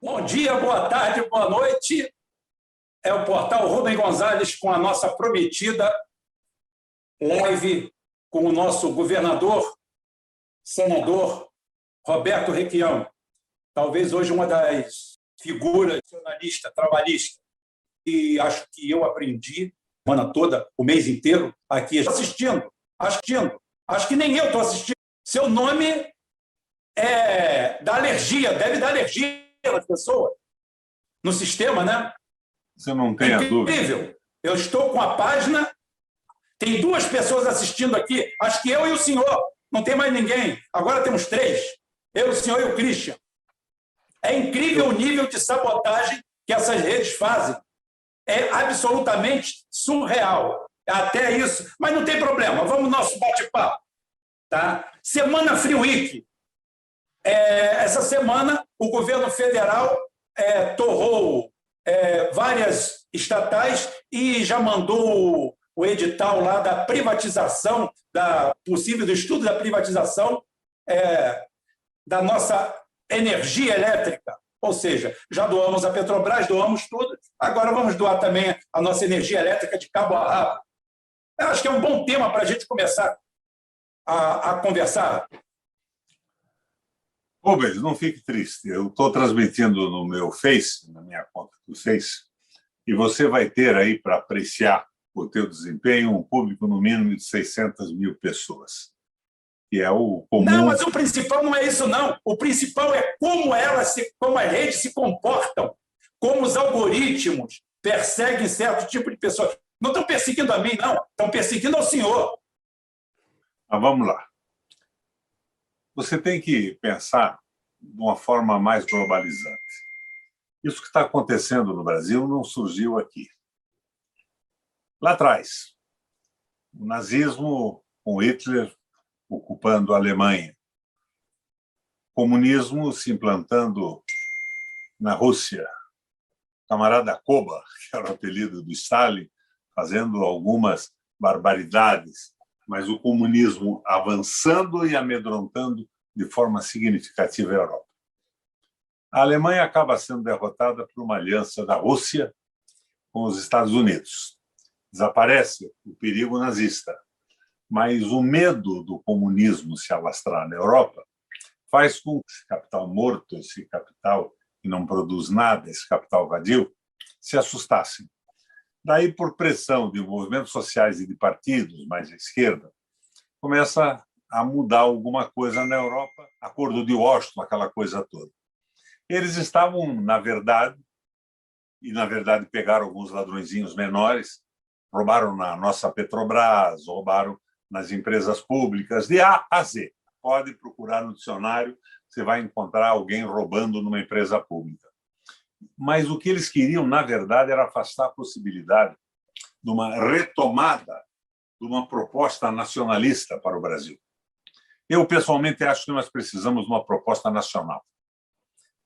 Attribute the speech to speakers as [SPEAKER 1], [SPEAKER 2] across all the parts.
[SPEAKER 1] Bom dia, boa tarde, boa noite. É o portal Rubem Gonzalez com a nossa prometida live com o nosso governador, senador Roberto Requião. Talvez hoje uma das figuras nacionalistas, trabalhistas, e acho que eu aprendi a semana toda, o mês inteiro, aqui assistindo. Acho que nem eu estou assistindo. Seu nome dá alergia, deve dar alergia às pessoas no sistema, né?
[SPEAKER 2] Você não tem a dúvida.
[SPEAKER 1] Incrível. Eu estou com a página, tem 2 pessoas assistindo aqui, acho que eu e o senhor, não tem mais ninguém. Agora temos 3, eu, o senhor e o Christian. É incrível o nível de sabotagem que essas redes fazem. É absolutamente surreal. Até isso. Mas não tem problema, vamos ao nosso bate-papo. Tá? Semana Free Week. Essa semana, o governo federal torrou várias estatais e já mandou o edital lá da privatização, do estudo da privatização da nossa energia elétrica. Ou seja, já doamos a Petrobras, doamos tudo, agora vamos doar também a nossa energia elétrica de cabo a rabo. Eu acho que é um bom tema para a gente começar a conversar.
[SPEAKER 2] Rubens, não fique triste. Eu estou transmitindo no meu Face, na minha conta do Face, e você vai ter aí, para apreciar o teu desempenho, um público no mínimo de 600 mil pessoas, que é o comum.
[SPEAKER 1] Não, mas o principal não é isso, não. O principal é como as redes se comportam, como os algoritmos perseguem certo tipo de pessoa. Não estão perseguindo a mim, não. Estão perseguindo ao senhor.
[SPEAKER 2] Mas vamos lá. Você tem que pensar de uma forma mais globalizante. Isso que está acontecendo no Brasil não surgiu aqui. Lá atrás, o nazismo com Hitler ocupando a Alemanha, o comunismo se implantando na Rússia, o camarada Koba, que era o apelido do Stalin, fazendo algumas barbaridades, mas o comunismo avançando e amedrontando de forma significativa a Europa. A Alemanha acaba sendo derrotada por uma aliança da Rússia com os Estados Unidos. Desaparece o perigo nazista, mas o medo do comunismo se alastrar na Europa faz com que esse capital morto, esse capital que não produz nada, esse capital vadio, se assustassem. Daí, por pressão de movimentos sociais e de partidos mais à esquerda, começa a mudar alguma coisa na Europa, Acordo de Washington, aquela coisa toda. Eles estavam, na verdade pegaram alguns ladrõezinhos menores, roubaram na nossa Petrobras, roubaram nas empresas públicas, de A a Z. Pode procurar no dicionário, você vai encontrar alguém roubando numa empresa pública. Mas o que eles queriam, na verdade, era afastar a possibilidade de uma retomada de uma proposta nacionalista para o Brasil. Eu, pessoalmente, acho que nós precisamos de uma proposta nacional.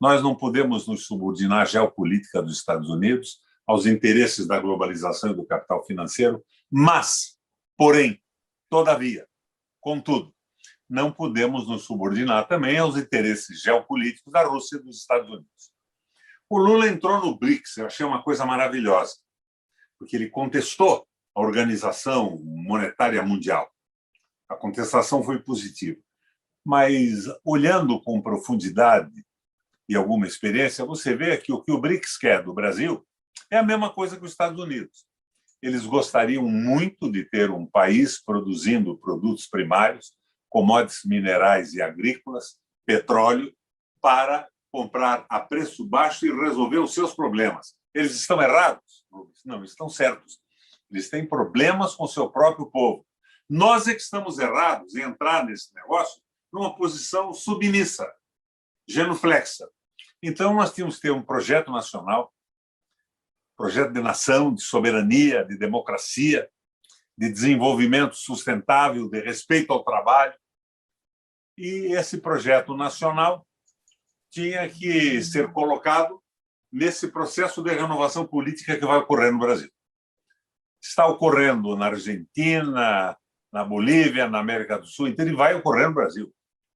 [SPEAKER 2] Nós não podemos nos subordinar à geopolítica dos Estados Unidos, aos interesses da globalização e do capital financeiro, mas, porém, todavia, contudo, não podemos nos subordinar também aos interesses geopolíticos da Rússia e dos Estados Unidos. O Lula entrou no BRICS, eu achei uma coisa maravilhosa, porque ele contestou a Organização Monetária Mundial. A contestação foi positiva. Mas, olhando com profundidade e alguma experiência, você vê que o BRICS quer do Brasil é a mesma coisa que os Estados Unidos. Eles gostariam muito de ter um país produzindo produtos primários, commodities minerais e agrícolas, petróleo, para comprar a preço baixo e resolver os seus problemas. Eles estão errados? Não, estão certos. Eles têm problemas com o seu próprio povo. Nós é que estamos errados em entrar nesse negócio numa posição submissa, genuflexa. Então, nós tínhamos que ter um projeto nacional, projeto de nação, de soberania, de democracia, de desenvolvimento sustentável, de respeito ao trabalho. E esse projeto nacional tinha que ser colocado nesse processo de renovação política que vai ocorrer no Brasil. Está ocorrendo na Argentina, na Bolívia, na América do Sul, então ele vai ocorrer no Brasil.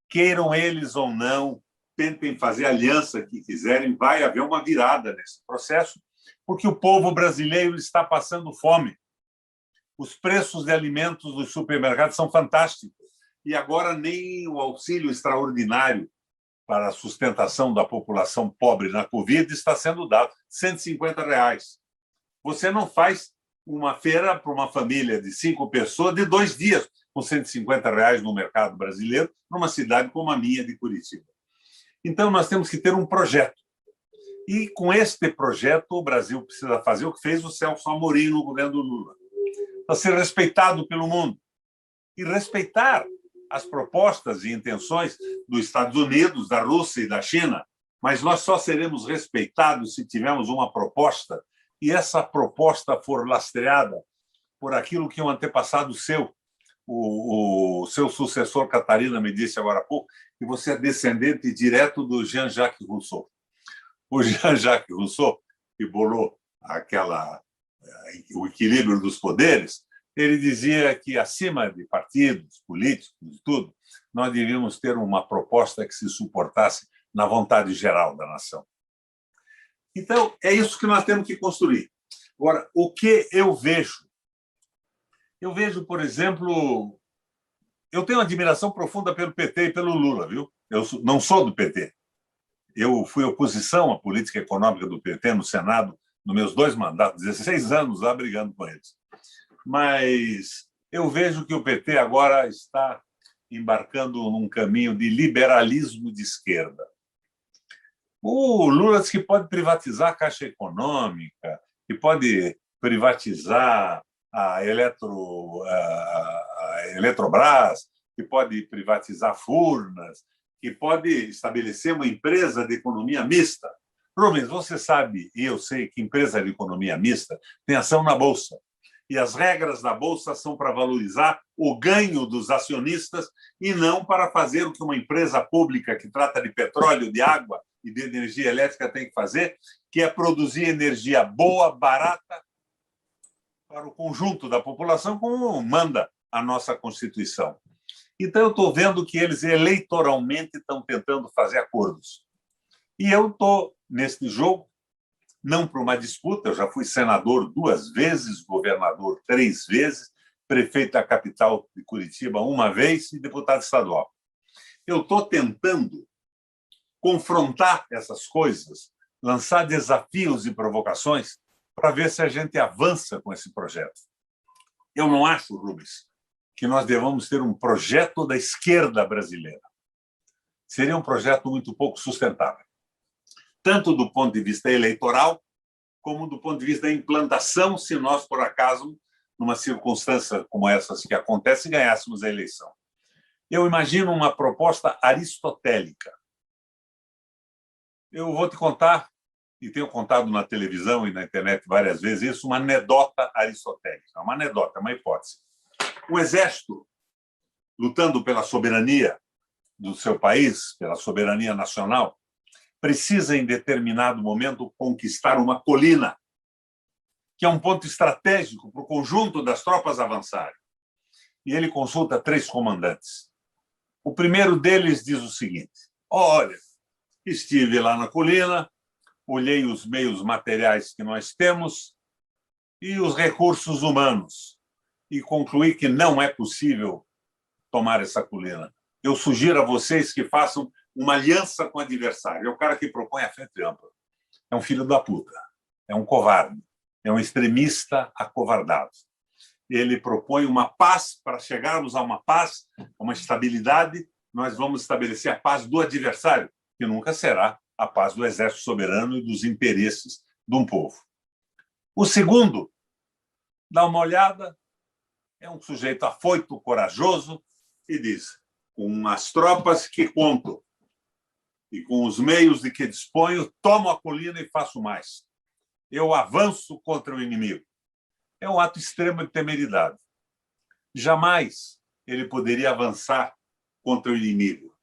[SPEAKER 2] Queiram eles ou não tentem fazer a aliança que quiserem, vai haver uma virada nesse processo, porque o povo brasileiro está passando fome. Os preços de alimentos dos supermercados são fantásticos. E agora nem o auxílio extraordinário para a sustentação da população pobre na Covid está sendo dado. R$ 150. Você não faz uma feira para uma família de 5 pessoas de 2 dias com R$ 150 no mercado brasileiro, numa cidade como a minha de Curitiba. Então, nós temos que ter um projeto. E, com este projeto, o Brasil precisa fazer o que fez o Celso Amorim no governo do Lula. Para ser respeitado pelo mundo. E respeitar as propostas e intenções dos Estados Unidos, da Rússia e da China. Mas nós só seremos respeitados se tivermos uma proposta e essa proposta for lastreada por aquilo que um antepassado seu, o seu sucessor Catarina me disse agora há pouco, que você é descendente direto do Jean-Jacques Rousseau. O Jean-Jacques Rousseau, que bolou o equilíbrio dos poderes, ele dizia que, acima de partidos políticos e tudo, nós devíamos ter uma proposta que se suportasse na vontade geral da nação. Então, é isso que nós temos que construir. Agora, o que eu vejo? Eu vejo, por exemplo, eu tenho uma admiração profunda pelo PT e pelo Lula, viu? Eu não sou do PT. Eu fui oposição à política econômica do PT no Senado, nos meus 2 mandatos, 16 anos lá brigando com eles. Mas eu vejo que o PT agora está embarcando num caminho de liberalismo de esquerda. O Lula diz que pode privatizar a Caixa Econômica, que pode privatizar a Eletrobras, que pode privatizar Furnas, que pode estabelecer uma empresa de economia mista. Rubens, você sabe, e eu sei, que empresa de economia mista tem ação na Bolsa. E as regras da Bolsa são para valorizar o ganho dos acionistas e não para fazer o que uma empresa pública que trata de petróleo, de água e de energia elétrica tem que fazer, que é produzir energia boa, barata, para o conjunto da população, como manda a nossa Constituição. Então, eu estou vendo que eles eleitoralmente estão tentando fazer acordos. E eu estou neste jogo, não para uma disputa, eu já fui senador 2 vezes, governador 3 vezes, prefeito da capital de Curitiba 1 vez e deputado estadual. Eu estou tentando confrontar essas coisas, lançar desafios e provocações para ver se a gente avança com esse projeto. Eu não acho, Rubens, que nós devamos ter um projeto da esquerda brasileira. Seria um projeto muito pouco sustentável, tanto do ponto de vista eleitoral, como do ponto de vista da implantação, se nós, por acaso, numa circunstância como essas que acontece, ganhássemos a eleição. Eu imagino uma proposta aristotélica. Eu vou te contar, e tenho contado na televisão e na internet várias vezes isso, uma anedota aristotélica. Uma anedota, uma hipótese. O exército, lutando pela soberania do seu país, pela soberania nacional, precisa, em determinado momento, conquistar uma colina, que é um ponto estratégico para o conjunto das tropas avançarem. E ele consulta 3 comandantes. O primeiro deles diz o seguinte: olha, estive lá na colina, olhei os meios materiais que nós temos e os recursos humanos e concluí que não é possível tomar essa colina. Eu sugiro a vocês que façam uma aliança com o adversário. É o cara que propõe a frente ampla. É um filho da puta, é um covarde, é um extremista acovardado. Ele propõe uma paz. Para chegarmos a uma paz, a uma estabilidade, nós vamos estabelecer a paz do adversário, que nunca será a paz do exército soberano e dos interesses de um povo. O segundo, dá uma olhada, é um sujeito afoito, corajoso, e diz: com as tropas que conto e com os meios de que disponho, tomo a colina e faço mais. Eu avanço contra o inimigo. É um ato extremo de temeridade. Jamais ele poderia avançar contra o inimigo.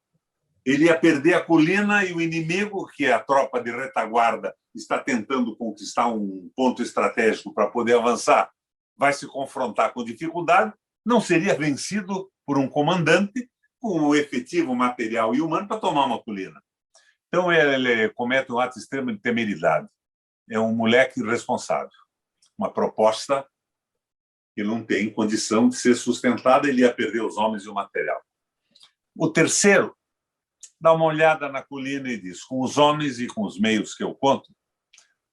[SPEAKER 2] Ele ia perder a colina e o inimigo, que é a tropa de retaguarda, está tentando conquistar um ponto estratégico para poder avançar, vai se confrontar com dificuldade, não seria vencido por um comandante com o efetivo material e humano para tomar uma colina. Então, ele comete um ato extremo de temeridade. É um moleque irresponsável. Uma proposta que não tem condição de ser sustentada, ele ia perder os homens e o material. O terceiro, dá uma olhada na colina e diz: com os homens e com os meios que eu conto,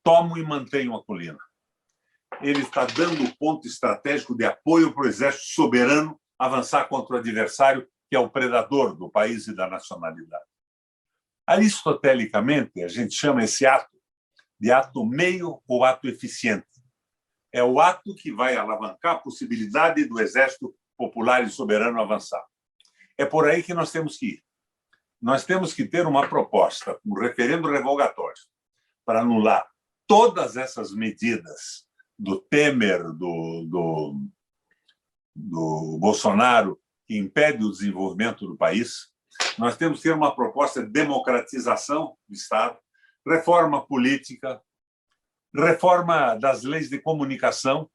[SPEAKER 2] tomo e mantenho a colina. Ele está dando o ponto estratégico de apoio para o exército soberano avançar contra o adversário, que é o predador do país e da nacionalidade. Aristotelicamente, a gente chama esse ato de ato meio ou ato eficiente. É o ato que vai alavancar a possibilidade do exército popular e soberano avançar. É por aí que nós temos que ir. Nós temos que ter uma proposta, um referendo revogatório, para anular todas essas medidas do Temer, do Bolsonaro, que impede o desenvolvimento do país. Nós temos que ter uma proposta de democratização do Estado, reforma política, reforma das leis de comunicação,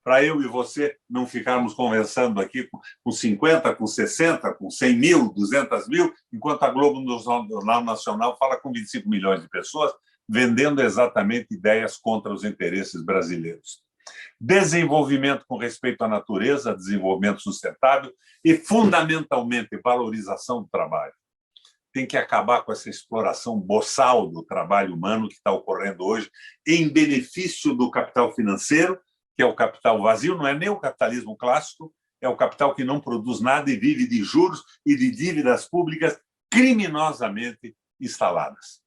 [SPEAKER 2] para eu e você não ficarmos conversando aqui com 50, com 60, com 100 mil, 200 mil, enquanto a Globo no Jornal Nacional fala com 25 milhões de pessoas, vendendo exatamente ideias contra os interesses brasileiros. Desenvolvimento com respeito à natureza, desenvolvimento sustentável e, fundamentalmente, valorização do trabalho. Tem que acabar com essa exploração boçal do trabalho humano que está ocorrendo hoje em benefício do capital financeiro, que é o capital vazio, não é nem o capitalismo clássico, é o capital que não produz nada e vive de juros e de dívidas públicas criminosamente instaladas.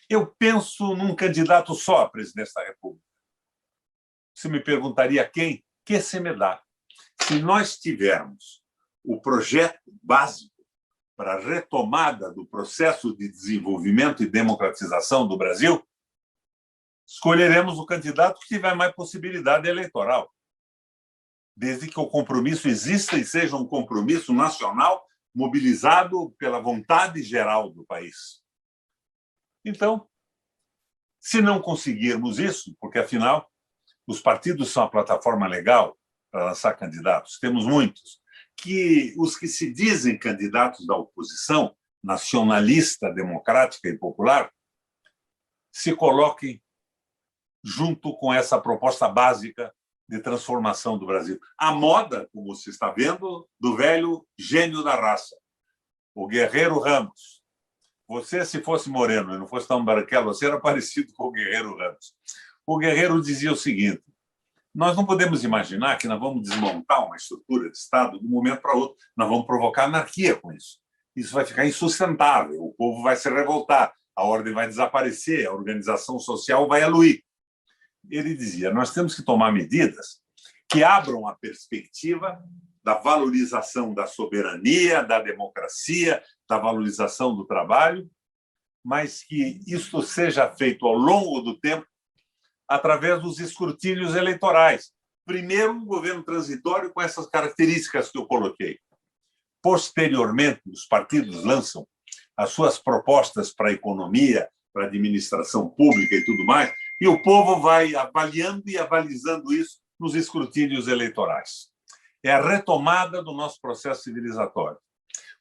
[SPEAKER 2] Eu penso num candidato só à presidência da República. Você me perguntaria quem? Que se me dá. Se nós tivermos o projeto básico para a retomada do processo de desenvolvimento e democratização do Brasil, escolheremos o candidato que tiver mais possibilidade eleitoral, desde que o compromisso exista e seja um compromisso nacional mobilizado pela vontade geral do país. Então, se não conseguirmos isso, porque, afinal, os partidos são a plataforma legal para lançar candidatos, temos muitos, que os que se dizem candidatos da oposição, nacionalista, democrática e popular, se coloquem junto com essa proposta básica de transformação do Brasil. A moda, como se está vendo, do velho gênio da raça, o Guerreiro Ramos. Você, se fosse moreno e não fosse tão branquelo, você era parecido com o Guerreiro Ramos. O Guerreiro dizia o seguinte: nós não podemos imaginar que nós vamos desmontar uma estrutura de Estado de um momento para outro. Nós vamos provocar anarquia com isso. Isso vai ficar insustentável, o povo vai se revoltar, a ordem vai desaparecer, a organização social vai aluir. Ele dizia: nós temos que tomar medidas que abram a perspectiva da valorização da soberania, da democracia, da valorização do trabalho, mas que isso seja feito ao longo do tempo através dos escrutínios eleitorais. Primeiro, um governo transitório com essas características que eu coloquei. Posteriormente, os partidos lançam as suas propostas para a economia, para a administração pública e tudo mais, e o povo vai avaliando e avalizando isso nos escrutínios eleitorais. É a retomada do nosso processo civilizatório.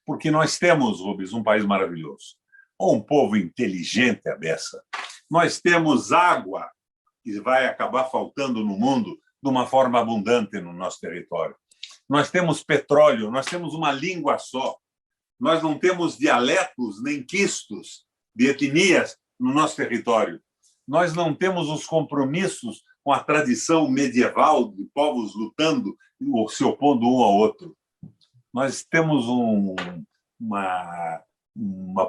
[SPEAKER 2] Porque nós temos, Rubens, um país maravilhoso, um povo inteligente à beça. Nós temos água, que vai acabar faltando no mundo de uma forma abundante no nosso território. Nós temos petróleo, nós temos uma língua só. Nós não temos dialetos nem quistos de etnias no nosso território. Nós não temos os compromissos com a tradição medieval de povos lutando ou se opondo um ao outro. Nós temos uma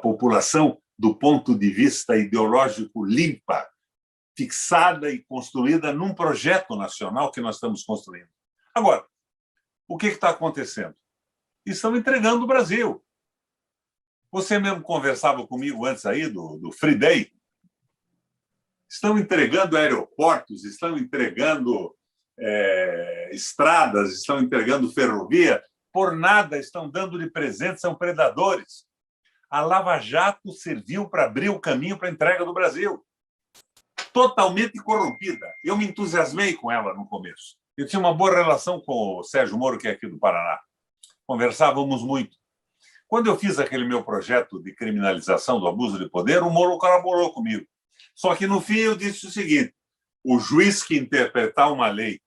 [SPEAKER 2] população, do ponto de vista ideológico, limpa, fixada e construída num projeto nacional que nós estamos construindo. Agora, o que está acontecendo? Estão entregando o Brasil. Você mesmo conversava comigo antes aí do Free Day. Estão entregando aeroportos, estão entregando estradas, estão entregando ferrovia, por nada estão dando de presente, são predadores. A Lava Jato serviu para abrir o caminho para a entrega do Brasil. Totalmente corrompida. Eu me entusiasmei com ela no começo. Eu tinha uma boa relação com o Sérgio Moro, que é aqui do Paraná. Conversávamos muito. Quando eu fiz aquele meu projeto de criminalização do abuso de poder, o Moro colaborou comigo. Só que, no fim, eu disse o seguinte: o juiz que interpretar uma lei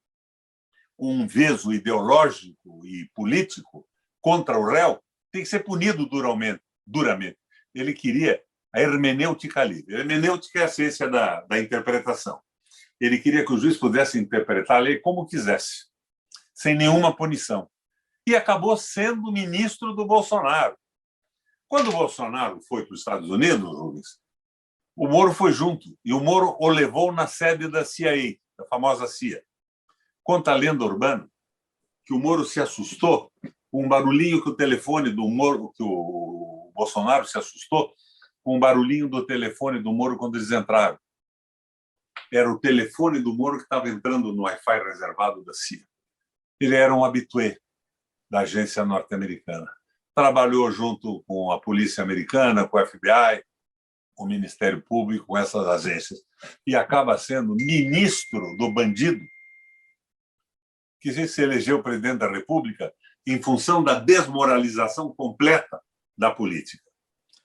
[SPEAKER 2] com um viés ideológico e político contra o réu tem que ser punido duramente. Ele queria a hermenêutica livre. A hermenêutica é a ciência da interpretação. Ele queria que o juiz pudesse interpretar a lei como quisesse, sem nenhuma punição. E acabou sendo ministro do Bolsonaro. Quando o Bolsonaro foi para os Estados Unidos, Rubens, o Moro foi junto, e o Moro o levou na sede da CIA, da famosa CIA. Conta a lenda urbana que o Moro se assustou com um barulhinho que o telefone do Moro, que o Bolsonaro se assustou com um barulhinho do telefone do Moro quando eles entraram. Era o telefone do Moro que estava entrando no Wi-Fi reservado da CIA. Ele era um habitué da agência norte-americana. Trabalhou junto com a polícia americana, com o FBI, com o Ministério Público, com essas agências, e acaba sendo ministro do bandido que se elegeu presidente da República em função da desmoralização completa da política.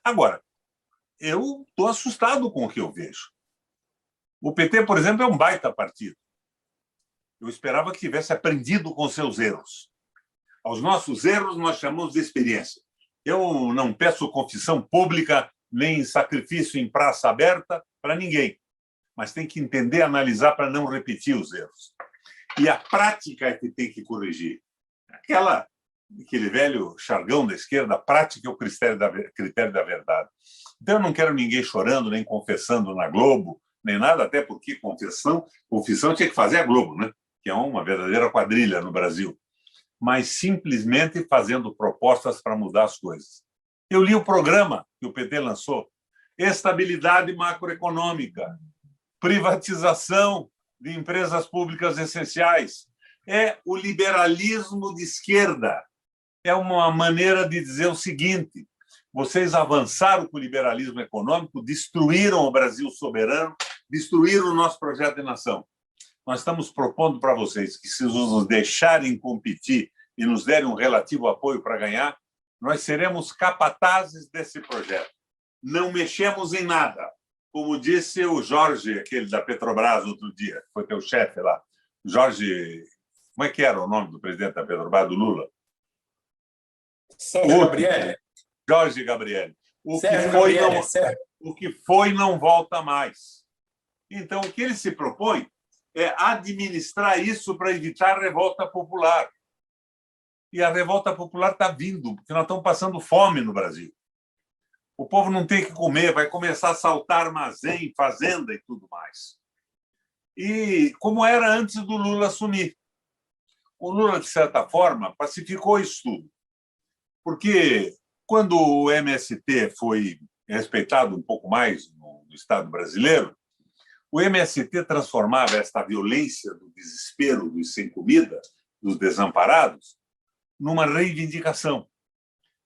[SPEAKER 2] Agora, eu estou assustado com o que eu vejo. O PT, por exemplo, é um baita partido. Eu esperava que tivesse aprendido com seus erros. Aos nossos erros, nós chamamos de experiência. Eu não peço confissão pública nem sacrifício em praça aberta para ninguém, mas tem que entender, analisar para não repetir os erros. E a prática é que tem que corrigir. Aquele velho jargão da esquerda, a prática é o critério da verdade. Então, eu não quero ninguém chorando, nem confessando na Globo, nem nada, até porque confissão tinha que fazer a Globo, né? Que é uma verdadeira quadrilha no Brasil. Mas simplesmente fazendo propostas para mudar as coisas. Eu li o programa que o PT lançou: estabilidade macroeconômica, privatização de empresas públicas essenciais. É o liberalismo de esquerda. É uma maneira de dizer o seguinte: vocês avançaram com o liberalismo econômico, destruíram o Brasil soberano, destruíram o nosso projeto de nação. Nós estamos propondo para vocês que, se nos deixarem competir e nos derem um relativo apoio para ganhar, nós seremos capatazes desse projeto. Não mexemos em nada. Como disse o Jorge, aquele da Petrobras, outro dia, que foi teu chefe lá. Jorge, como é que era o nome do presidente da Petrobras, do Lula?
[SPEAKER 1] Sérgio Gabrielli.
[SPEAKER 2] Jorge Gabrielli. O que foi não volta mais. Então, o que ele se propõe é administrar isso para evitar a revolta popular. E a revolta popular está vindo, porque nós estamos passando fome no Brasil. O povo não tem que comer, vai começar a assaltar armazém, fazenda e tudo mais. E como era antes do Lula assumir. O Lula, de certa forma, pacificou isso tudo. Porque quando o MST foi respeitado um pouco mais no Estado brasileiro, o MST transformava esta violência do desespero dos sem comida, dos desamparados, numa reivindicação.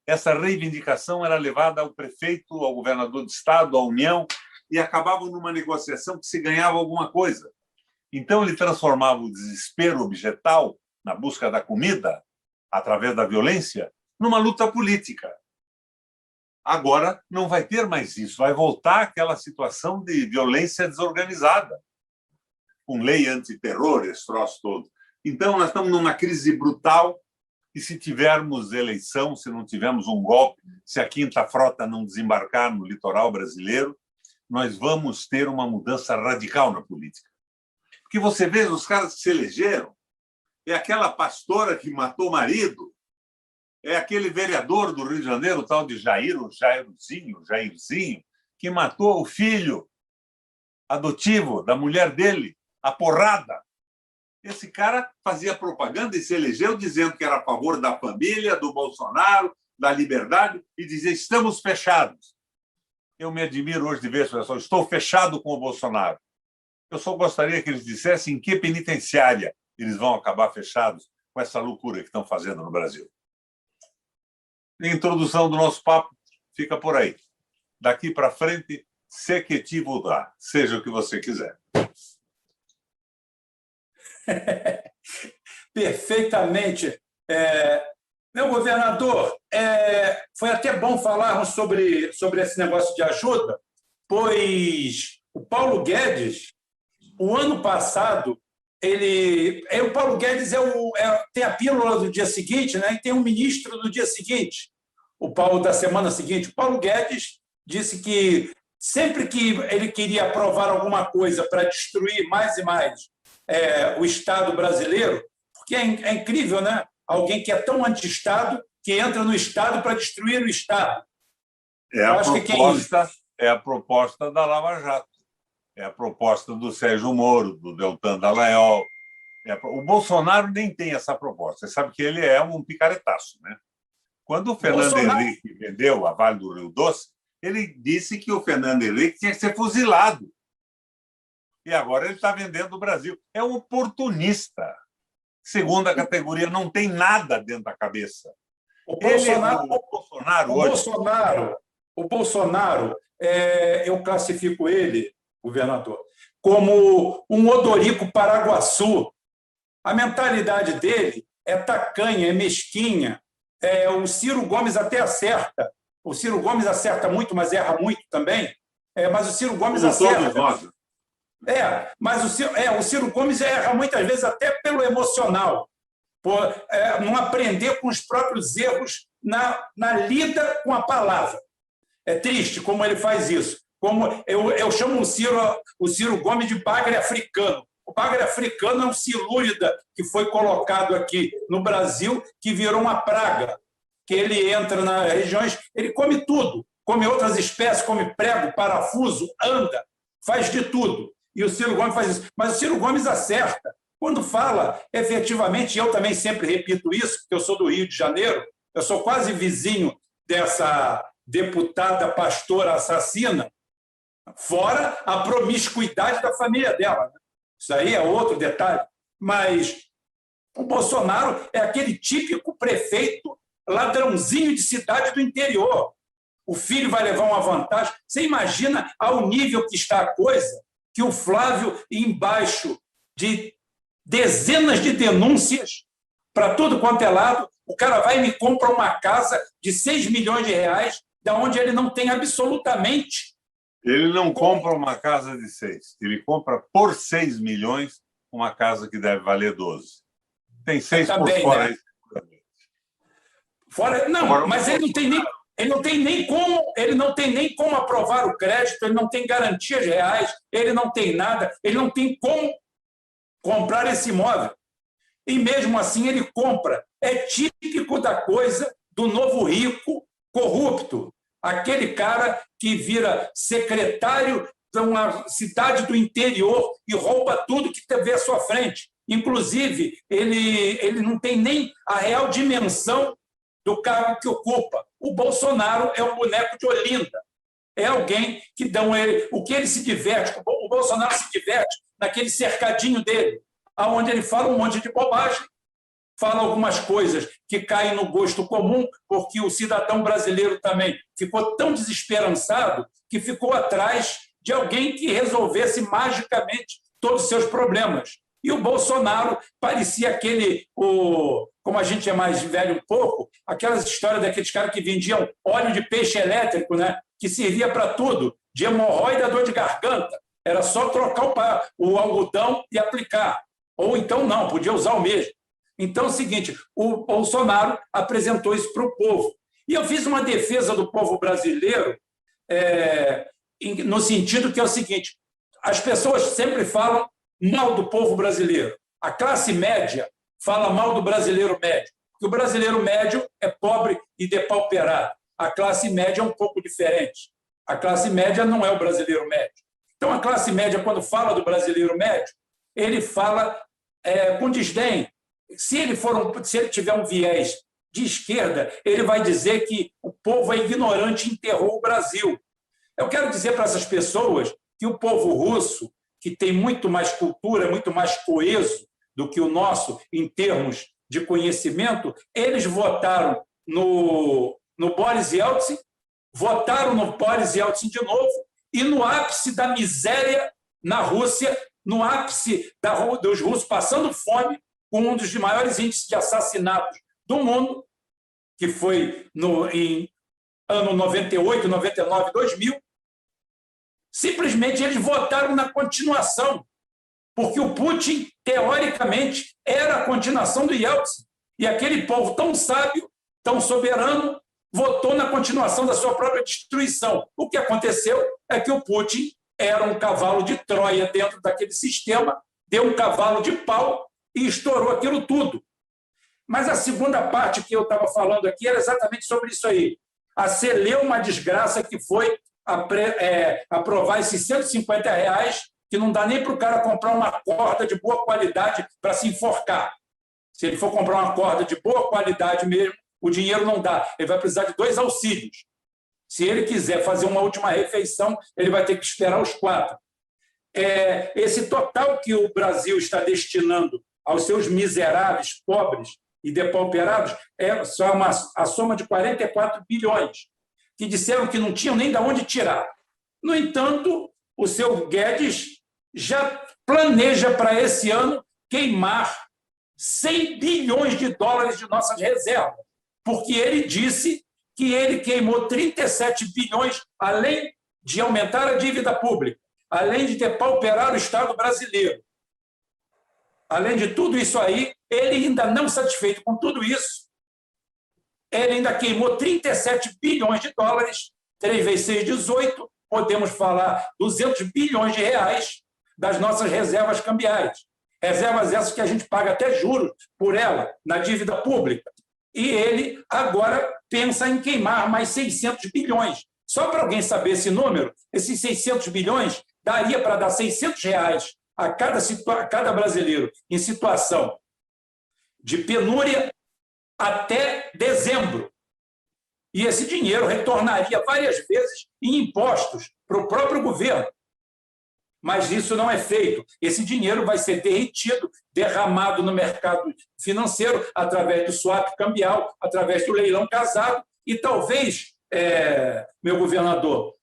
[SPEAKER 2] Essa reivindicação era levada ao prefeito, ao governador de estado, à União, e acabava numa negociação que se ganhava alguma coisa. Então, ele transformava o desespero objetal, na busca da comida, através da violência, numa luta política. Agora não vai ter mais isso, vai voltar aquela situação de violência desorganizada, com lei antiterror, esse troço todo. Então, nós estamos numa crise brutal, e se tivermos eleição, se não tivermos um golpe, se a quinta frota não desembarcar no litoral brasileiro, nós vamos ter uma mudança radical na política. Porque você vê os caras que se elegeram, é aquela pastora que matou o marido, é aquele vereador do Rio de Janeiro, o tal de Jairzinho, que matou o filho adotivo da mulher dele, a porrada. Esse cara fazia propaganda e se elegeu dizendo que era a favor da família, do Bolsonaro, da liberdade, e dizia: estamos fechados. Eu me admiro hoje de ver isso, pessoal. Estou fechado com o Bolsonaro. Eu só gostaria que eles dissessem em que penitenciária eles vão acabar fechados com essa loucura que estão fazendo no Brasil. A introdução do nosso papo fica por aí. Daqui para frente, se que te mudar, seja o que você quiser.
[SPEAKER 1] Perfeitamente. Meu governador, foi até bom falarmos sobre esse negócio de ajuda, pois o Paulo Guedes, o ano passado, o Paulo Guedes tem a pílula do dia seguinte, né, e tem um ministro do dia seguinte, o Paulo da semana seguinte. O Paulo Guedes disse que sempre que ele queria aprovar alguma coisa para destruir mais e mais o Estado brasileiro, porque é incrível, né? Alguém que é tão anti-Estado que entra no Estado para destruir o Estado.
[SPEAKER 2] É a proposta da Lava Jato. É a proposta do Sérgio Moro, do Deltan Dallagnol. O Bolsonaro nem tem essa proposta. Você sabe que ele é um picaretaço, né? Quando o Fernando Henrique vendeu a Vale do Rio Doce, ele disse que o Fernando Henrique tinha que ser fuzilado. E agora ele está vendendo o Brasil. É um oportunista. Segunda categoria, não tem nada dentro da cabeça.
[SPEAKER 1] O Bolsonaro, eu classifico ele, governador, como um Odorico Paraguaçu. A mentalidade dele é tacanha, é mesquinha. O Ciro Gomes até acerta. O Ciro Gomes acerta muito, mas erra muito também. Mas o Ciro Gomes acerta. Mas o Ciro Gomes erra muitas vezes até pelo emocional, por não aprender com os próprios erros na lida com a palavra. É triste como ele faz isso. Como eu chamo o Ciro Gomes de bagre africano. O bagre africano é um silúrida que foi colocado aqui no Brasil, que virou uma praga, que ele entra nas regiões, ele come tudo, come outras espécies, come prego, parafuso, anda, faz de tudo. E o Ciro Gomes faz isso. Mas o Ciro Gomes acerta. Quando fala, efetivamente, e eu também sempre repito isso, porque eu sou do Rio de Janeiro, eu sou quase vizinho dessa deputada pastora assassina, fora a promiscuidade da família dela. Né? Isso aí é outro detalhe. Mas o Bolsonaro é aquele típico prefeito ladrãozinho de cidade do interior. O filho vai levar uma vantagem. Você imagina ao nível que está a coisa, que o Flávio, embaixo de dezenas de denúncias para tudo quanto é lado, o cara vai e me compra uma casa de 6 milhões de reais, da onde ele não tem absolutamente...
[SPEAKER 2] Ele não compra uma casa de 6. Ele compra por 6 milhões uma casa que deve valer 12. Tem 6 por fora. Né?
[SPEAKER 1] Fora, não, agora, mas ele não tem nem como aprovar o crédito, ele não tem garantias reais, ele não tem nada, ele não tem como comprar esse imóvel. E mesmo assim ele compra. É típico da coisa do novo rico corrupto, aquele cara que vira secretário de uma cidade do interior e rouba tudo que vê à sua frente. Inclusive, ele não tem nem a real dimensão do cargo que ocupa. O Bolsonaro é um boneco de Olinda. É alguém que dão ele... O que ele se diverte? O Bolsonaro se diverte naquele cercadinho dele, onde ele fala um monte de bobagem, fala algumas coisas que caem no gosto comum, porque o cidadão brasileiro também ficou tão desesperançado que ficou atrás de alguém que resolvesse magicamente todos os seus problemas. E o Bolsonaro parecia como a gente é mais velho um pouco, aquelas histórias daqueles caras que vendiam óleo de peixe elétrico, né? Que servia para tudo, de hemorroida, dor de garganta. Era só trocar o algodão e aplicar. Ou então não, podia usar o mesmo. Então é o seguinte, o Bolsonaro apresentou isso para o povo. E eu fiz uma defesa do povo brasileiro no sentido que é o seguinte, as pessoas sempre falam mal do povo brasileiro. A classe média fala mal do brasileiro médio, porque o brasileiro médio é pobre e depauperado. A classe média é um pouco diferente. A classe média não é o brasileiro médio. Então, a classe média, quando fala do brasileiro médio, ele fala com desdém. Se ele tiver um viés de esquerda, ele vai dizer que o povo é ignorante e enterrou o Brasil. Eu quero dizer para essas pessoas que o povo russo, que tem muito mais cultura, muito mais coeso do que o nosso em termos de conhecimento, eles votaram no Boris Yeltsin, votaram no Boris Yeltsin de novo, e no ápice da miséria na Rússia, no ápice dos russos passando fome, com um dos maiores índices de assassinatos do mundo, que foi em ano 98, 99, 2000, simplesmente eles votaram na continuação, porque o Putin, teoricamente, era a continuação do Yeltsin. E aquele povo tão sábio, tão soberano, votou na continuação da sua própria destruição. O que aconteceu é que o Putin era um cavalo de Troia dentro daquele sistema, deu um cavalo de pau e estourou aquilo tudo. Mas a segunda parte que eu estava falando aqui era exatamente sobre isso aí. A celeuma desgraça que foi aprovar esses R$150, que não dá nem para o cara comprar uma corda de boa qualidade para se enforcar. Se ele for comprar uma corda de boa qualidade mesmo, o dinheiro não dá. Ele vai precisar de 2 auxílios. Se ele quiser fazer uma última refeição, ele vai ter que esperar os 4. Esse total que o Brasil está destinando aos seus miseráveis, pobres e depauperados é só a soma de 44 bilhões, que disseram que não tinham nem de onde tirar. No entanto, o seu Guedes já planeja para esse ano queimar 100 bilhões de dólares de nossas reservas, porque ele disse que ele queimou 37 bilhões, além de aumentar a dívida pública, além de depauperar o Estado brasileiro. Além de tudo isso aí, ele ainda não satisfeito com tudo isso, ele ainda queimou 37 bilhões de dólares, 3 vezes 6, 18, podemos falar 200 bilhões de reais das nossas reservas cambiais. Reservas essas que a gente paga até juros por ela, na dívida pública. E ele agora pensa em queimar mais 600 bilhões. Só para alguém saber esse número, esses 600 bilhões daria para dar R$600 a cada brasileiro em situação de penúria até dezembro. E esse dinheiro retornaria várias vezes em impostos para o próprio governo. Mas isso não é feito. Esse dinheiro vai ser derretido, derramado no mercado financeiro, através do swap cambial, através do leilão casado, e talvez, meu governador,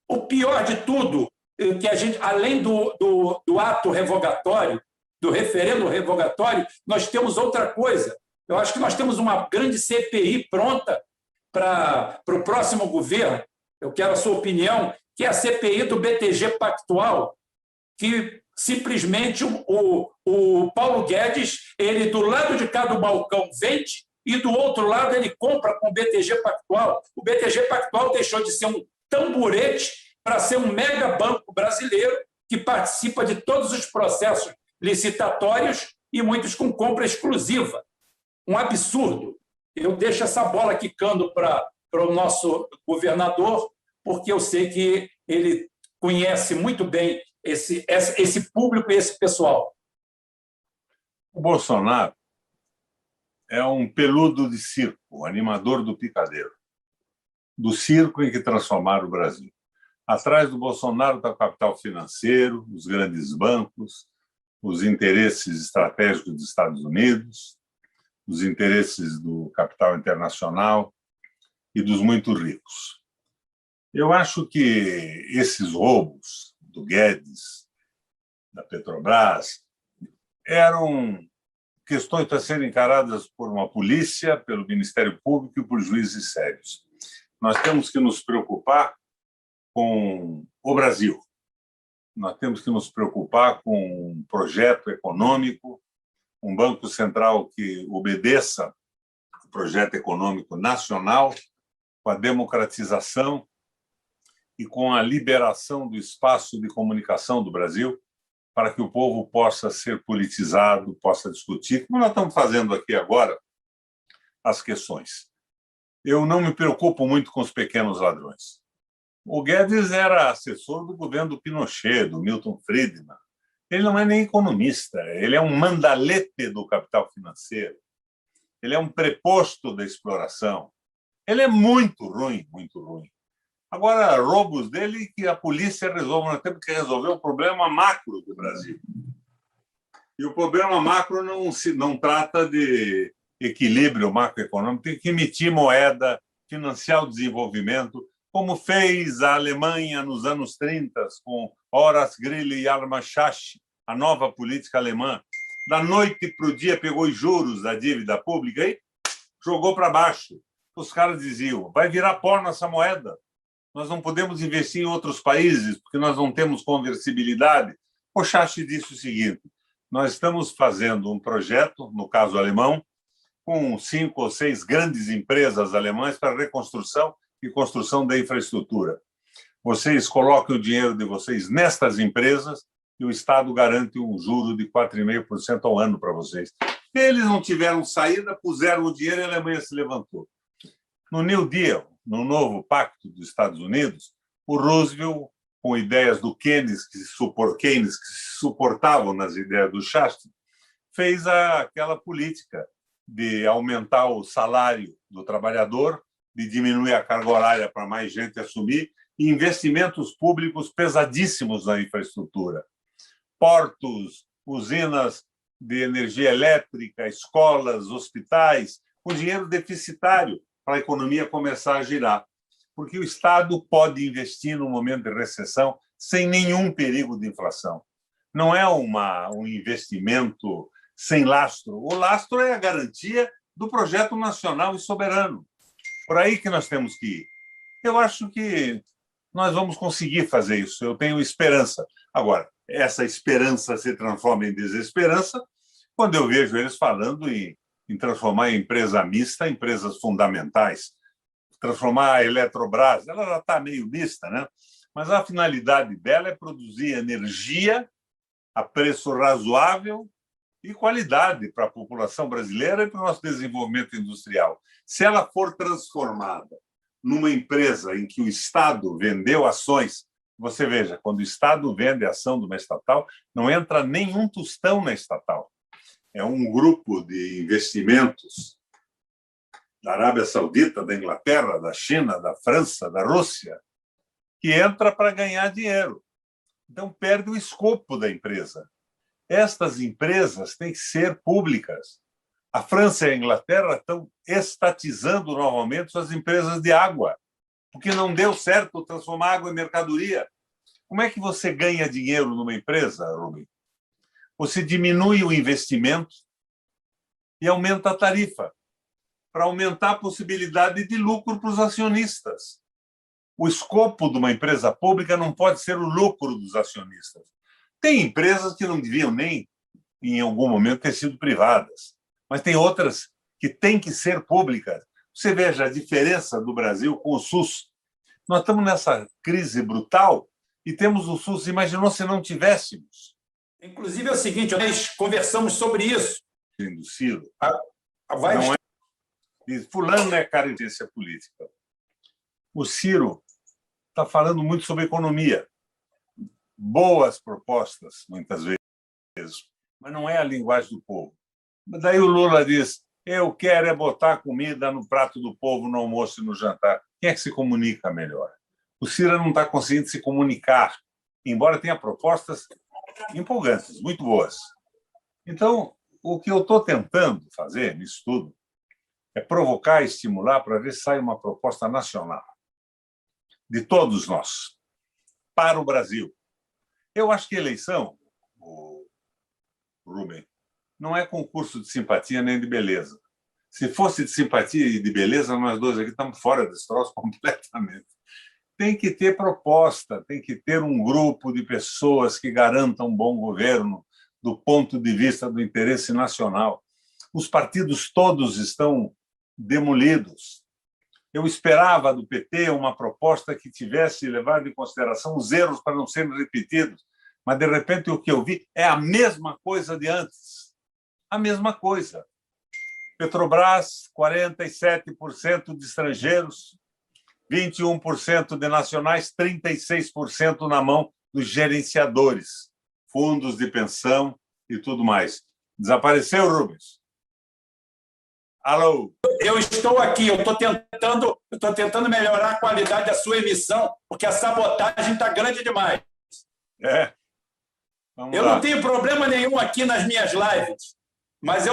[SPEAKER 1] o pior de tudo, que a gente, além do ato revogatório, do referendo revogatório, nós temos outra coisa. Eu acho que nós temos uma grande CPI pronta para o próximo governo. Eu quero a sua opinião, que é a CPI do BTG Pactual, que simplesmente o Paulo Guedes, ele do lado de cá do balcão vende e do outro lado ele compra com o BTG Pactual. O BTG Pactual deixou de ser um tamborete para ser um mega banco brasileiro que participa de todos os processos licitatórios e muitos com compra exclusiva. Um absurdo. Eu deixo essa bola quicando para o nosso governador, porque eu sei que ele conhece muito bem esse público e esse pessoal.
[SPEAKER 2] O Bolsonaro é um peludo de circo, o animador do picadeiro, do circo em que transformaram o Brasil. Atrás do Bolsonaro está o capital financeiro, os grandes bancos, os interesses estratégicos dos Estados Unidos, os interesses do capital internacional e dos muito ricos. Eu acho que esses roubos do Guedes, da Petrobras, eram questões a serem encaradas por uma polícia, pelo Ministério Público e por juízes sérios. Nós temos que nos preocupar com o Brasil. Nós temos que nos preocupar com um projeto econômico, um Banco Central que obedeça ao projeto econômico nacional, com a democratização e com a liberação do espaço de comunicação do Brasil, para que o povo possa ser politizado, possa discutir, como nós estamos fazendo aqui agora, as questões. Eu não me preocupo muito com os pequenos ladrões. O Guedes era assessor do governo do Pinochet, do Milton Friedman. Ele não é nem economista, ele é um mandalete do capital financeiro. Ele é um preposto da exploração. Ele é muito ruim, muito ruim. Agora, roubos dele que a polícia resolve. Nós temos que resolver o problema macro do Brasil. E o problema macro não trata de equilíbrio macroeconômico, tem que emitir moeda, financiar o desenvolvimento, como fez a Alemanha nos anos 30, com Horace Greeley e Hjalmar Schacht, a nova política alemã. Da noite para o dia pegou os juros da dívida pública e jogou para baixo. Os caras diziam, vai virar pó nossa moeda. Nós não podemos investir em outros países porque nós não temos conversibilidade. O Schacht disse o seguinte, nós estamos fazendo um projeto, no caso alemão, com 5 ou 6 grandes empresas alemãs para reconstrução e construção da infraestrutura. Vocês coloquem o dinheiro de vocês nestas empresas e o Estado garante um juro de 4,5% ao ano para vocês. Eles não tiveram saída, puseram o dinheiro e a Alemanha se levantou. No New Deal, no novo pacto dos Estados Unidos, o Roosevelt, com ideias do Keynes, que se suportavam nas ideias do Schacht, fez aquela política de aumentar o salário do trabalhador, de diminuir a carga horária para mais gente assumir, e investimentos públicos pesadíssimos na infraestrutura. Portos, usinas de energia elétrica, escolas, hospitais, com dinheiro deficitário para a economia começar a girar. Porque o Estado pode investir no momento de recessão sem nenhum perigo de inflação. Não é um investimento sem lastro. O lastro é a garantia do projeto nacional e soberano. Por aí que nós temos que ir. Eu acho que nós vamos conseguir fazer isso. Eu tenho esperança. Agora, essa esperança se transforma em desesperança quando eu vejo eles falando em transformar a empresa mista em empresas fundamentais. Transformar a Eletrobras, ela já está meio mista, né? Mas a finalidade dela é produzir energia a preço razoável e qualidade para a população brasileira e para o nosso desenvolvimento industrial. Se ela for transformada numa empresa em que o Estado vendeu ações, você veja, quando o Estado vende a ação de uma estatal, não entra nenhum tostão na estatal. É um grupo de investimentos da Arábia Saudita, da Inglaterra, da China, da França, da Rússia, que entra para ganhar dinheiro. Então, perde o escopo da empresa. Estas empresas têm que ser públicas. A França e a Inglaterra estão estatizando novamente suas empresas de água, porque não deu certo transformar água em mercadoria. Como é que você ganha dinheiro numa empresa, Rubem? Você diminui o investimento e aumenta a tarifa, para aumentar a possibilidade de lucro para os acionistas. O escopo de uma empresa pública não pode ser o lucro dos acionistas. Tem empresas que não deviam nem, em algum momento, ter sido privadas, mas tem outras que têm que ser públicas. Você veja a diferença do Brasil com o SUS. Nós estamos nessa crise brutal e temos o SUS. Imaginou se não tivéssemos?
[SPEAKER 1] Inclusive é o seguinte, nós conversamos sobre isso.
[SPEAKER 2] Do Ciro.
[SPEAKER 1] Vai...
[SPEAKER 2] Não é... Fulano não é carência política. O Ciro está falando muito sobre economia. Boas propostas, muitas vezes, mas não é a linguagem do povo. Daí o Lula diz, eu quero é botar comida no prato do povo no almoço e no jantar. Quem é que se comunica melhor? O Ciro não está conseguindo se comunicar, embora tenha propostas empolgantes, muito boas. Então, o que eu estou tentando fazer nisso tudo é provocar e estimular para ver se sai uma proposta nacional de todos nós, para o Brasil. Eu acho que eleição, o Rubem, não é concurso de simpatia nem de beleza. Se fosse de simpatia e de beleza, nós dois aqui estamos fora desse troço completamente. Tem que ter proposta, tem que ter um grupo de pessoas que garantam um bom governo do ponto de vista do interesse nacional. Os partidos todos estão demolidos. Eu esperava do PT uma proposta que tivesse levado em consideração os erros para não serem repetidos, mas, de repente, o que eu vi é a mesma coisa de antes. A mesma coisa. Petrobras, 47% de estrangeiros, 21% de nacionais, 36% na mão dos gerenciadores, fundos de pensão e tudo mais. Desapareceu, Rubens? Alô?
[SPEAKER 1] Eu estou aqui, eu estou tentando melhorar a qualidade da sua emissão, porque a sabotagem está grande demais. Eu não tenho problema nenhum aqui nas minhas lives, mas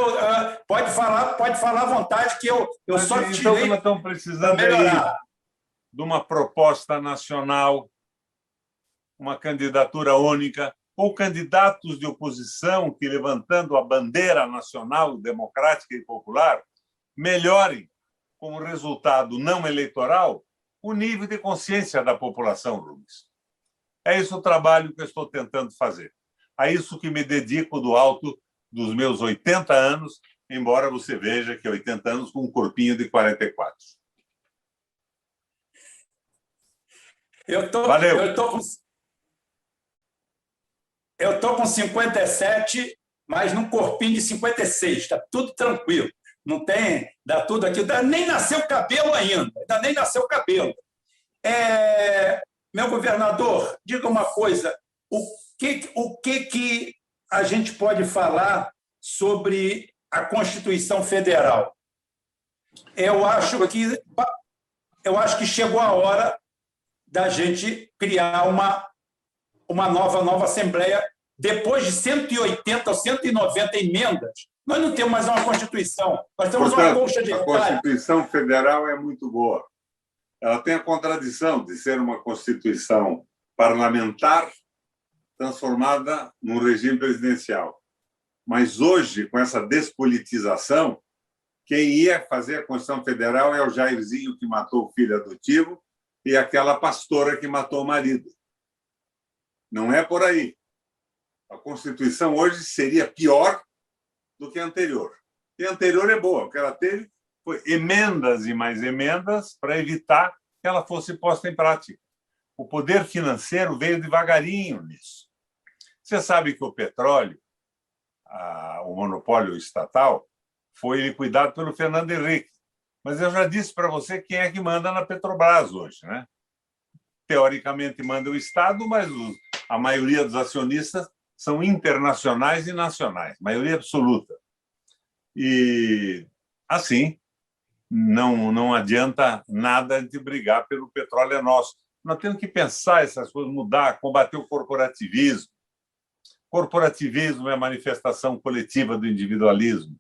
[SPEAKER 1] pode falar à vontade que eu só tirei.
[SPEAKER 2] Então, nós estamos precisando melhorar de uma proposta nacional, uma candidatura única, ou candidatos de oposição que, levantando a bandeira nacional, democrática e popular, melhorem, como resultado não eleitoral, o nível de consciência da população, Rubens. É esse o trabalho que eu estou tentando fazer. É isso que me dedico do alto dos meus 80 anos, embora você veja que 80 anos com um corpinho de 44. Valeu.
[SPEAKER 1] Eu tô com 57, mas num corpinho de 56. Está tudo tranquilo. Não tem, dá tudo aqui. Nem nasceu cabelo ainda. Ainda nem nasceu cabelo. Meu governador, diga uma coisa. O que a gente pode falar sobre a Constituição Federal? Eu acho que chegou a hora da gente criar uma nova Assembleia. Depois de 180 ou 190 emendas, nós não temos mais uma Constituição. Nós temos uma colcha de retalho.
[SPEAKER 2] A Constituição Federal é muito boa. Ela tem a contradição de ser uma Constituição parlamentar transformada num regime presidencial. Mas hoje, com essa despolitização, quem ia fazer a Constituição Federal é o Jairzinho, que matou o filho adotivo, e aquela pastora que matou o marido. Não é por aí. A Constituição hoje seria pior do que a anterior. E a anterior é boa, o que ela teve foi emendas e mais emendas para evitar que ela fosse posta em prática. O poder financeiro veio devagarinho nisso. Você sabe que o petróleo, o monopólio estatal, foi liquidado pelo Fernando Henrique. Mas eu já disse para você quem é que manda na Petrobras hoje, né? Teoricamente manda o Estado, mas a maioria dos acionistas são internacionais e nacionais, maioria absoluta. E, assim, não adianta nada de brigar pelo petróleo é nosso. Nós temos que pensar essas coisas, mudar, combater o corporativismo. Corporativismo é a manifestação coletiva do individualismo.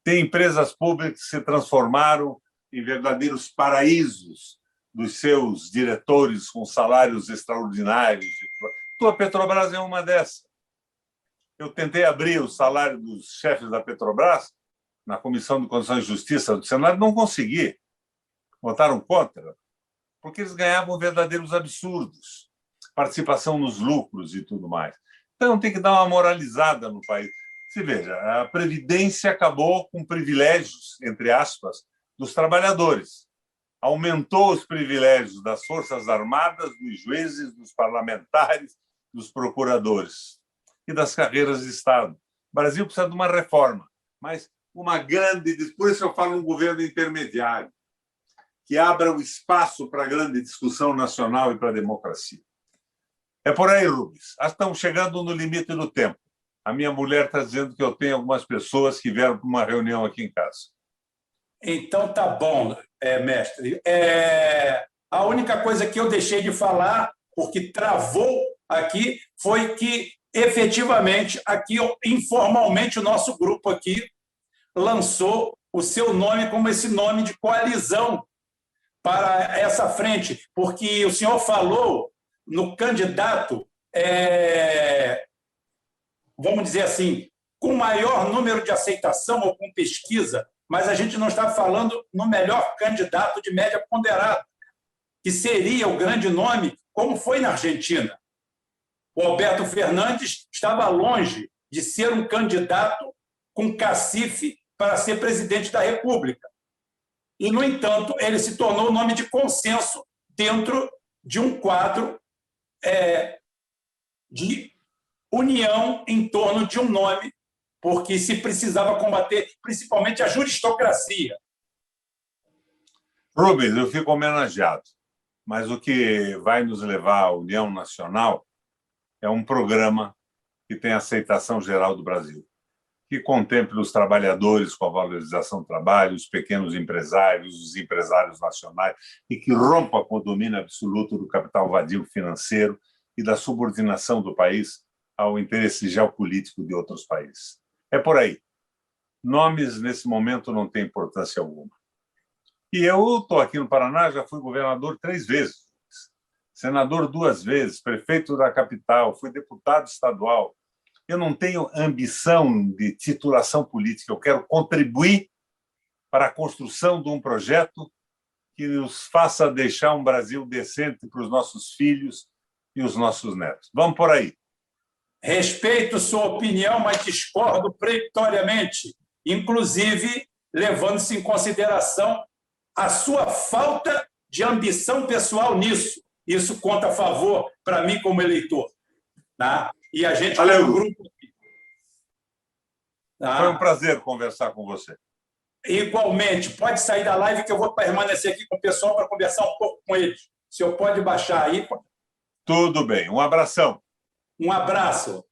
[SPEAKER 2] Tem empresas públicas que se transformaram em verdadeiros paraísos dos seus diretores com salários extraordinários. A Petrobras é uma dessas. Eu tentei abrir o salário dos chefes da Petrobras na Comissão de Constituição e Justiça do Senado, não consegui. Votaram contra, porque eles ganhavam verdadeiros absurdos, participação nos lucros e tudo mais. Então, tem que dar uma moralizada no país. Se veja, a Previdência acabou com privilégios, entre aspas, dos trabalhadores. Aumentou os privilégios das Forças Armadas, dos juízes, dos parlamentares, dos procuradores e das carreiras de Estado. O Brasil precisa de uma reforma, mas uma grande... Por isso eu falo um governo intermediário, que abra o espaço para a grande discussão nacional e para a democracia. É por aí, Rubens. Estamos chegando no limite do tempo. A minha mulher está dizendo que eu tenho algumas pessoas que vieram para uma reunião aqui em casa.
[SPEAKER 1] Então, tá bom, mestre. A única coisa que eu deixei de falar, porque travou aqui, foi que, efetivamente, aqui, informalmente, o nosso grupo aqui lançou o seu nome como esse nome de coalizão para essa frente, porque o senhor falou no candidato, vamos dizer assim, com maior número de aceitação ou com pesquisa, mas a gente não está falando no melhor candidato de média ponderada, que seria o grande nome, como foi na Argentina. O Alberto Fernandes estava longe de ser um candidato com cacife para ser presidente da República. E, no entanto, ele se tornou nome de consenso dentro de um quadro de união em torno de um nome, porque se precisava combater principalmente a juristocracia.
[SPEAKER 2] Rubens, eu fico homenageado, mas o que vai nos levar à União Nacional é um programa que tem aceitação geral do Brasil, que contemple os trabalhadores com a valorização do trabalho, os pequenos empresários, os empresários nacionais, e que rompa com o domínio absoluto do capital vadio financeiro e da subordinação do país ao interesse geopolítico de outros países. É por aí. Nomes, nesse momento, não têm importância alguma. E eu estou aqui no Paraná, já fui governador 3 vezes, senador 2 vezes, prefeito da capital, fui deputado estadual. Eu não tenho ambição de titulação política, eu quero contribuir para a construção de um projeto que nos faça deixar um Brasil decente para os nossos filhos e os nossos netos. Vamos por aí.
[SPEAKER 1] Respeito sua opinião, mas discordo pretoriamente, inclusive levando-se em consideração a sua falta de ambição pessoal nisso. Isso conta a favor para mim como eleitor. Tá? E a gente...
[SPEAKER 2] Valeu,
[SPEAKER 1] como grupo... Tá?
[SPEAKER 2] Foi um prazer conversar com você.
[SPEAKER 1] Igualmente. Pode sair da live que eu vou permanecer aqui com o pessoal para conversar um pouco com eles. O senhor pode baixar aí?
[SPEAKER 2] Tudo bem. Um abração.
[SPEAKER 1] Um abraço.